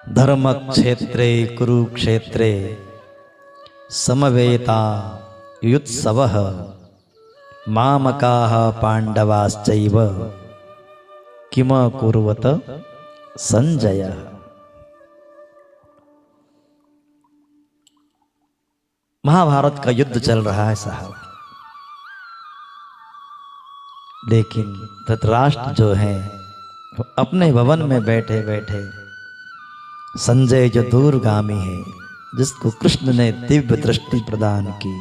धर्म क्षेत्रे कुरुक्षेत्रे समवेता युत्सवः मामकाः पांडवाश्चैव किम कुर्वत संजय। महाभारत का युद्ध चल रहा है साहब, लेकिन धृतराष्ट्र जो है वो अपने भवन में बैठे बैठे संजय जो दूरगामी है, जिसको कृष्ण ने दिव्य दृष्टि प्रदान की,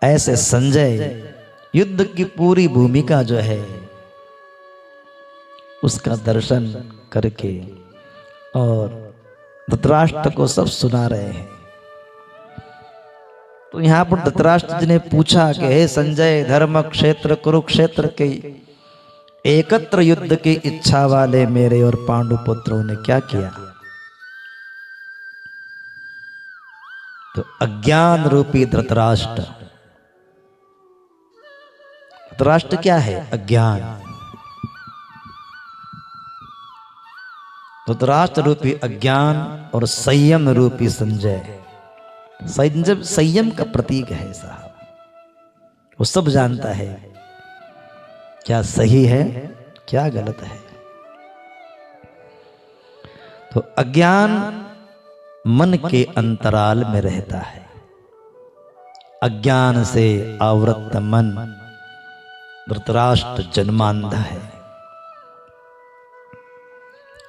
ऐसे संजय युद्ध की पूरी भूमिका जो है उसका दर्शन करके और धृतराष्ट्र को सब सुना रहे हैं। तो यहां पर धृतराष्ट्र जी ने पूछा कि हे संजय, धर्म क्षेत्र कुरुक्षेत्र के एकत्र युद्ध की इच्छा वाले मेरे और पांडु पुत्रों ने क्या किया? तो अज्ञान रूपी धृतराष्ट्र, धृतराष्ट्र क्या है? अज्ञान। धृतराष्ट्र रूपी अज्ञान और संयम रूपी संजय, संयम का प्रतीक है साहब। वो सब जानता है क्या सही है क्या गलत है। तो अज्ञान मन के अंतराल में रहता है, अज्ञान से आवृत मन धृतराष्ट्र जन्मांधा है,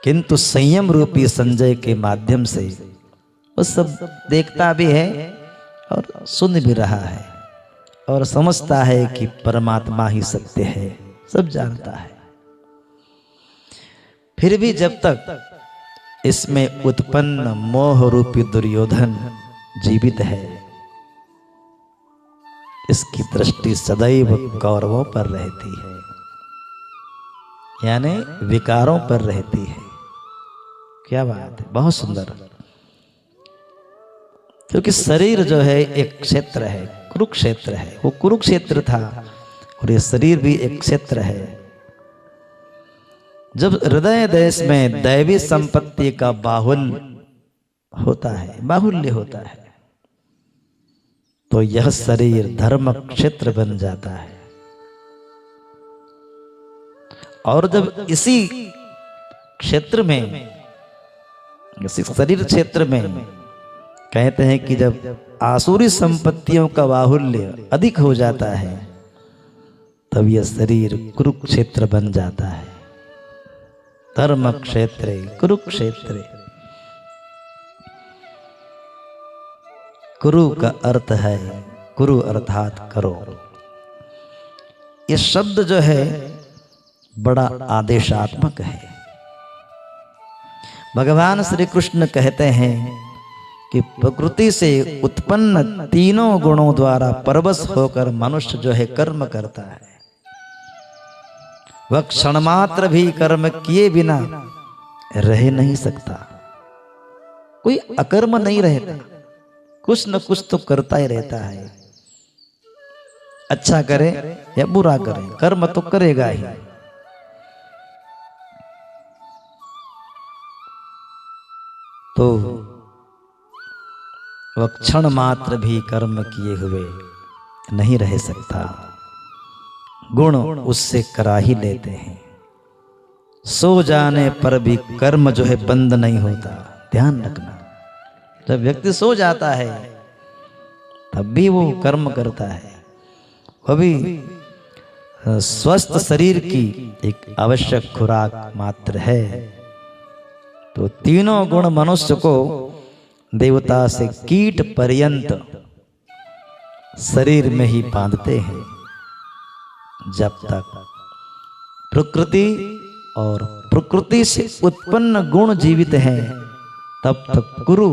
किंतु संयम रूपी संजय के माध्यम से वो सब देखता भी है और सुन भी रहा है और समझता है कि परमात्मा ही सत्य है, सब जानता है। फिर भी जब तक इसमें उत्पन्न मोह रूपी दुर्योधन जीवित है, इसकी दृष्टि सदैव कौरवों पर रहती है, यानी विकारों पर रहती है। क्या बात है, बहुत सुंदर। क्योंकि शरीर जो है एक क्षेत्र है, कुरुक्षेत्र है, वो कुरुक्षेत्र था और ये शरीर भी एक क्षेत्र है। जब हृदय देश में दैवी संपत्ति का बाहुल्य होता है, तो यह शरीर धर्म क्षेत्र बन जाता है। और जब इसी क्षेत्र में, इसी शरीर क्षेत्र में कहते हैं कि जब आसुरी संपत्तियों का बाहुल्य अधिक हो जाता है, तब यह शरीर कुरुक्षेत्र बन जाता है। धर्म क्षेत्रे कुरुक्षेत्रे, कुरु का अर्थ है, कुरु अर्थात करो। ये शब्द जो है बड़ा आदेशात्मक है। भगवान श्री कृष्ण कहते हैं कि प्रकृति से उत्पन्न तीनों गुणों द्वारा परवश होकर मनुष्य जो है कर्म करता है, वह क्षण मात्र भी कर्म किए बिना रह नहीं सकता। कोई अकर्म नहीं रहता, कुछ न कुछ तो करता ही रहता है। अच्छा करे या बुरा करे, कर्म तो करेगा ही। तो वह क्षण मात्र भी कर्म किए हुए नहीं रह सकता। गुण उससे करा ही लेते हैं। सो जाने पर भी कर्म जो है बंद नहीं होता, ध्यान रखना। जब व्यक्ति सो जाता है तब भी वो कर्म करता है। वह भी स्वस्थ शरीर की एक आवश्यक खुराक मात्र है। तो तीनों गुण मनुष्य को देवता से कीट पर्यंत शरीर में ही बांधते हैं। जब तक प्रकृति और प्रकृति से उत्पन्न गुण जीवित हैं, तब तक कुरु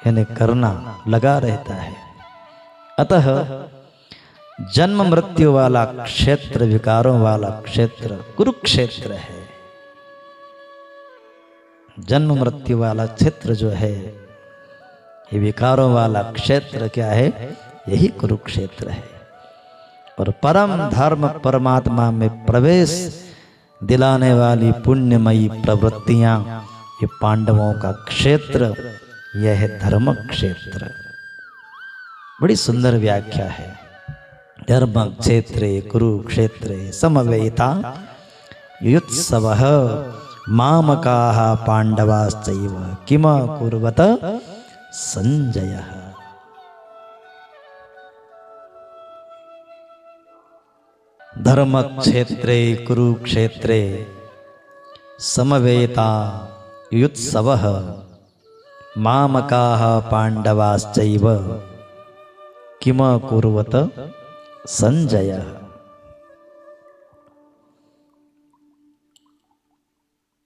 यानी करना लगा रहता है। अतः जन्म मृत्यु वाला क्षेत्र, विकारों वाला क्षेत्र कुरुक्षेत्र है। जन्म मृत्यु वाला क्षेत्र जो है, ये विकारों वाला क्षेत्र क्या है? यही कुरुक्षेत्र है। और परम धर्म परमात्मा में प्रवेश दिलाने वाली पुण्यमयी प्रवृत्तियां, ये पांडवों का क्षेत्र, यह है धर्म क्षेत्र। बड़ी सुंदर व्याख्या है। धर्म क्षेत्रे कुरुक्षेत्रे समवेता युत्सवः मामकाः पांडवाश्चैव किम कुर्वत संजयः। धर्म क्षेत्रे कुरुक्षेत्रे समवेता युत्सवः मामकाः पांडवाश्चैव किम कुर्वत संजयः।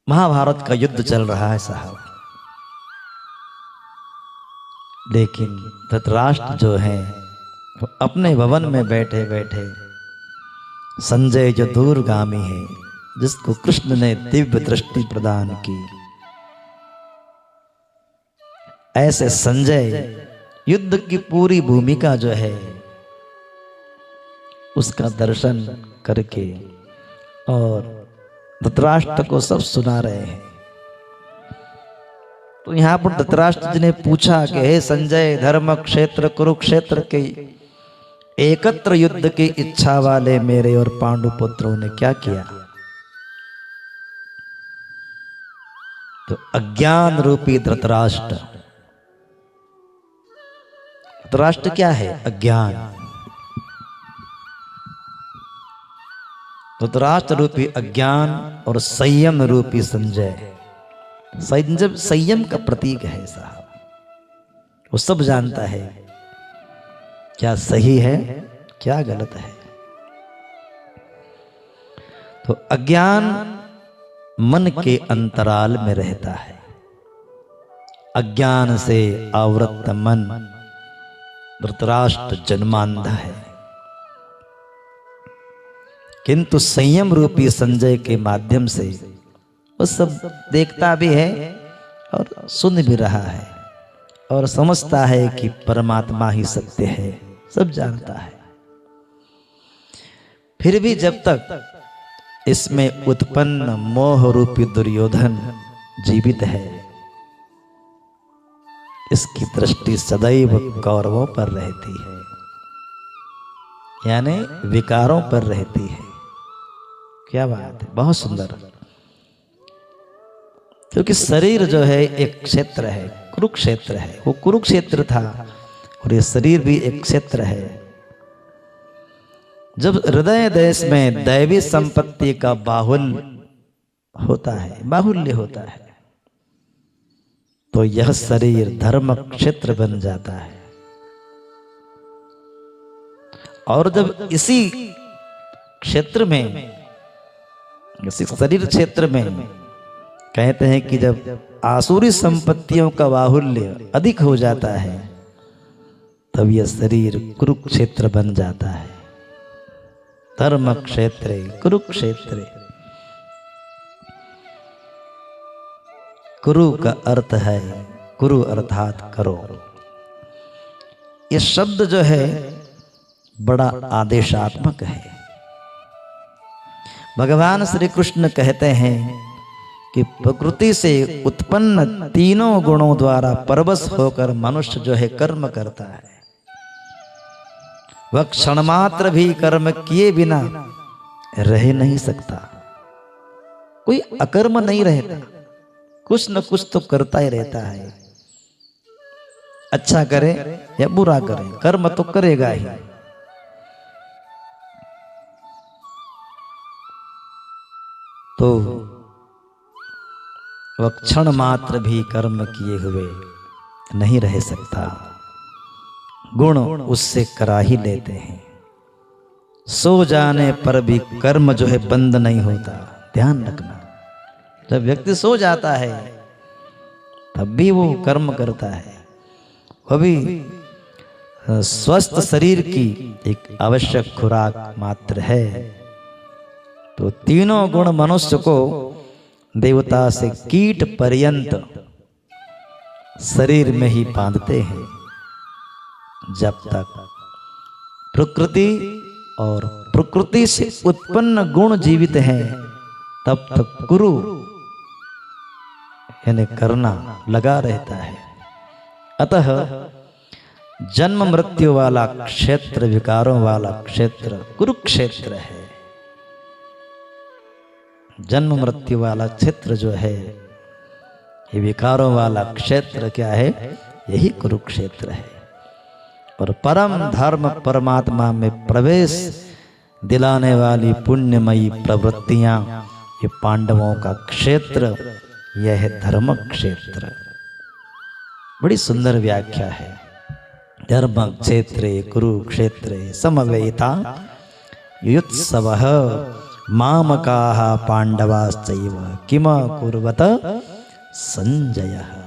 महाभारत का युद्ध चल रहा है साहब, लेकिन धृतराष्ट्र जो है वो अपने भवन में बैठे बैठे संजय जो दूरगामी है, जिसको कृष्ण ने दिव्य दृष्टि प्रदान की, ऐसे संजय युद्ध की पूरी भूमिका जो है उसका दर्शन करके और धृतराष्ट्र को सब सुना रहे हैं। तो यहां पर धृतराष्ट्र जी ने पूछा कि हे संजय, धर्म क्षेत्र कुरुक्षेत्र के एकत्र युद्ध की इच्छा वाले मेरे और पांडु पुत्रों ने क्या किया? तो अज्ञान रूपी धृतराष्ट्र, धृतराष्ट्र क्या है? अज्ञान। धृतराष्ट्र रूपी अज्ञान और संयम रूपी संजय, संयम का प्रतीक है साहब। वो सब जानता है क्या सही है क्या गलत है। तो अज्ञान मन के अंतराल में रहता है। अज्ञान से आवृत मन धृतराष्ट्र जन्मांधा है, किंतु संयम रूपी संजय के माध्यम से वो सब देखता भी है और सुन भी रहा है और समझता है कि परमात्मा ही सत्य है, सब जानता है। फिर भी जब तक इसमें उत्पन्न मोह रूपी दुर्योधन जीवित है, इसकी दृष्टि सदैव कौरवों पर रहती है, यानी विकारों पर रहती है। क्या बात है, बहुत सुंदर। क्योंकि शरीर जो है एक क्षेत्र है, कुरुक्षेत्र है, वो कुरुक्षेत्र था और ये शरीर भी एक क्षेत्र है। जब हृदय देश में दैवी संपत्ति का बाहुल्य होता है, तो यह शरीर धर्म क्षेत्र बन जाता है। और जब इसी क्षेत्र में, इसी शरीर क्षेत्र में कहते हैं कि जब आसुरी संपत्तियों का बाहुल्य अधिक हो जाता है, तब यह शरीर कुरुक्षेत्र बन जाता है। धर्म क्षेत्रे कुरुक्षेत्रे। कुरु का अर्थ है, कुरु अर्थात करो। यह शब्द जो है बड़ा आदेशात्मक है। भगवान श्री कृष्ण कहते हैं कि प्रकृति से उत्पन्न तीनों गुणों द्वारा परवश होकर मनुष्य जो है कर्म करता है, वह क्षण मात्र भी कर्म किए बिना रह नहीं सकता। कोई अकर्म नहीं रहता, कुछ न कुछ तो करता ही रहता है। अच्छा करे या बुरा करे, कर्म तो करेगा ही। तो वह क्षण मात्र भी कर्म किए हुए नहीं रह सकता। गुण उससे करा ही लेते हैं। सो जाने पर भी कर्म जो है बंद नहीं होता। ध्यान रखना, जब व्यक्ति सो जाता है तब भी वो कर्म करता है। वह भी स्वस्थ शरीर की एक आवश्यक खुराक मात्र है। तो तीनों गुण मनुष्य को देवता से कीट पर्यंत शरीर में ही बांधते हैं, जब तक प्रकृति और प्रकृति से उत्पन्न गुण जीवित हैं, तब तक कुरु यानी करना लगा रहता है। अतः जन्म मृत्यु वाला क्षेत्र, विकारों वाला क्षेत्र कुरुक्षेत्र है। जन्म मृत्यु वाला क्षेत्र जो है, ये विकारों वाला क्षेत्र क्या है? यही कुरुक्षेत्र है। और परम धर्म परमात्मा में प्रवेश दिलाने वाली पुण्यमयी प्रवृत्तियां, ये पांडवों का क्षेत्र, यह है धर्म क्षेत्र। बड़ी सुंदर व्याख्या है। धर्म क्षेत्रे कुरुक्षेत्रे समवेता युत्सवः मामकाः पांडवाश्चैव किम कुर्वत संजयः।